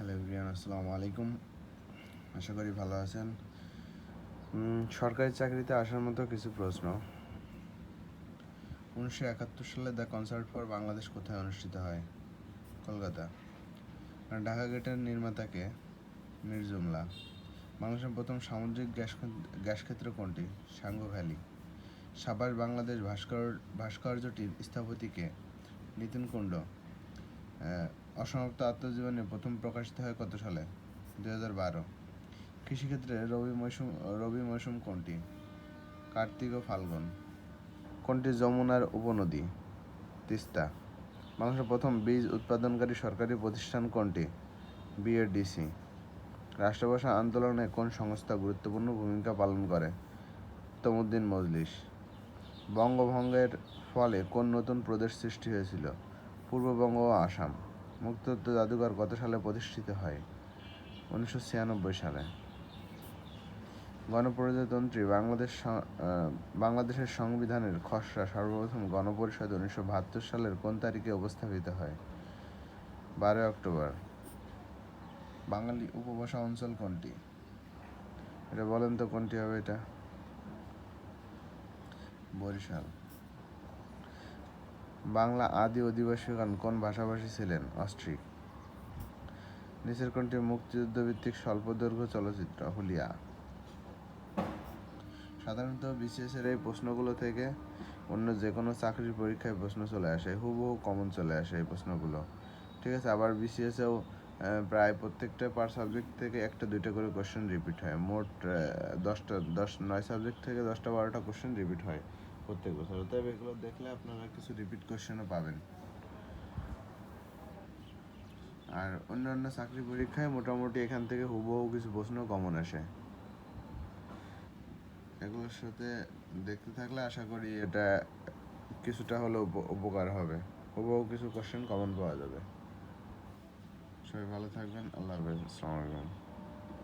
Hello everyone, আসসালামু আলাইকুম। আশা করি ভালো আছেন। সরকারি চাকরিতে আসার মতো কিছু প্রশ্ন। 1971 সালে দ্য কনসার্ট ফর বাংলাদেশ কোথায় অনুষ্ঠিত হয়? কলকাতা। ঢাকা গেটের নির্মাতাকে? মীর জুমলা। বাংলাদেশের প্রথম সামুদ্রিক গ্যাস ক্ষেত্র কোনটি? সাঙ্গু ভ্যালি। সাবাস বাংলাদেশ ভাস্কর্যটির স্থপতিকে? নিতিন কুণ্ড। অসমাপ্ত আত্মজীবনী প্রথম প্রকাশিত হয় কত সালে? 2012। কৃষিক্ষেত্রে রবি মৌসুম কোনটি? কার্তিক ও ফাল্গুন। কোনটি যমুনার উপনদী? তিস্তা। বাংলাদেশের প্রথম বীজ উৎপাদনকারী সরকারি প্রতিষ্ঠান কোনটি? বিএডিসি। রাষ্ট্রভাষা আন্দোলনে কোন সংস্থা গুরুত্বপূর্ণ ভূমিকা পালন করে? তমুদ্দিন মজলিস। বঙ্গভঙ্গের ফলে কোন নতুন প্রদেশ সৃষ্টি হয়েছিল? পূর্ববঙ্গ ও আসাম। মুক্তিযুদ্ধ জাদুঘর কত সালে প্রতিষ্ঠিত হয়? 1996 সালে। গণপ্রজাতন্ত্রী বাংলাদেশের সংবিধানের খসড়া সর্বপ্রথম গণপরিষদে 1972 সালের কোন তারিখে উপস্থাপিত হয়? 12 অক্টোবর। বাঙালি উপভাষা অঞ্চল কোনটি? এটা বলেন তো কোনটি হবে এটা? বরিশাল। বাংলা আদি অধিবাসীগণ কোন ভাষাভাষী ছিলেন? অস্ট্রিক। নিচের কোনটি মুক্তিযুদ্ধভিত্তিক স্বল্পদৈর্ঘ্য চলচ্চিত্র? হুলিয়া। সাধারণত বিসিএসের এই প্রশ্নগুলো থেকে অন্য যে কোনো চাকরির পরীক্ষায় প্রশ্ন চলে আসে, হুবহু কমন চলে আসে এই প্রশ্নগুলো। ঠিক আছে, আবার বিসিএসেও প্রায় প্রত্যেকটা পার সাবজেক্ট থেকে একটা দুইটা করে কোশ্চেন রিপিট হয়। মোট 9 সাবজেক্ট থেকে 10-12টা কোশ্চেন রিপিট হয় প্রত্যেক বছর। অতএব এগুলো দেখলে আপনারা কিছু রিপিট কোশ্চেনও পাবেন। আর অন্যান্য চাকরি পরীক্ষায় মোটামুটি এখান থেকে হুবহু কিছু প্রশ্ন কমন আসে। এগুলোর সাথে দেখতে থাকলে আশা করি এটা কিছুটা হলেও উপকার হবে। হুবহু কিছু কোশ্চেন কমন পাওয়া যাবে। সবাই ভালো থাকবেন। আল্লাহ হাফেজ। আসসালামু আলাইকুম।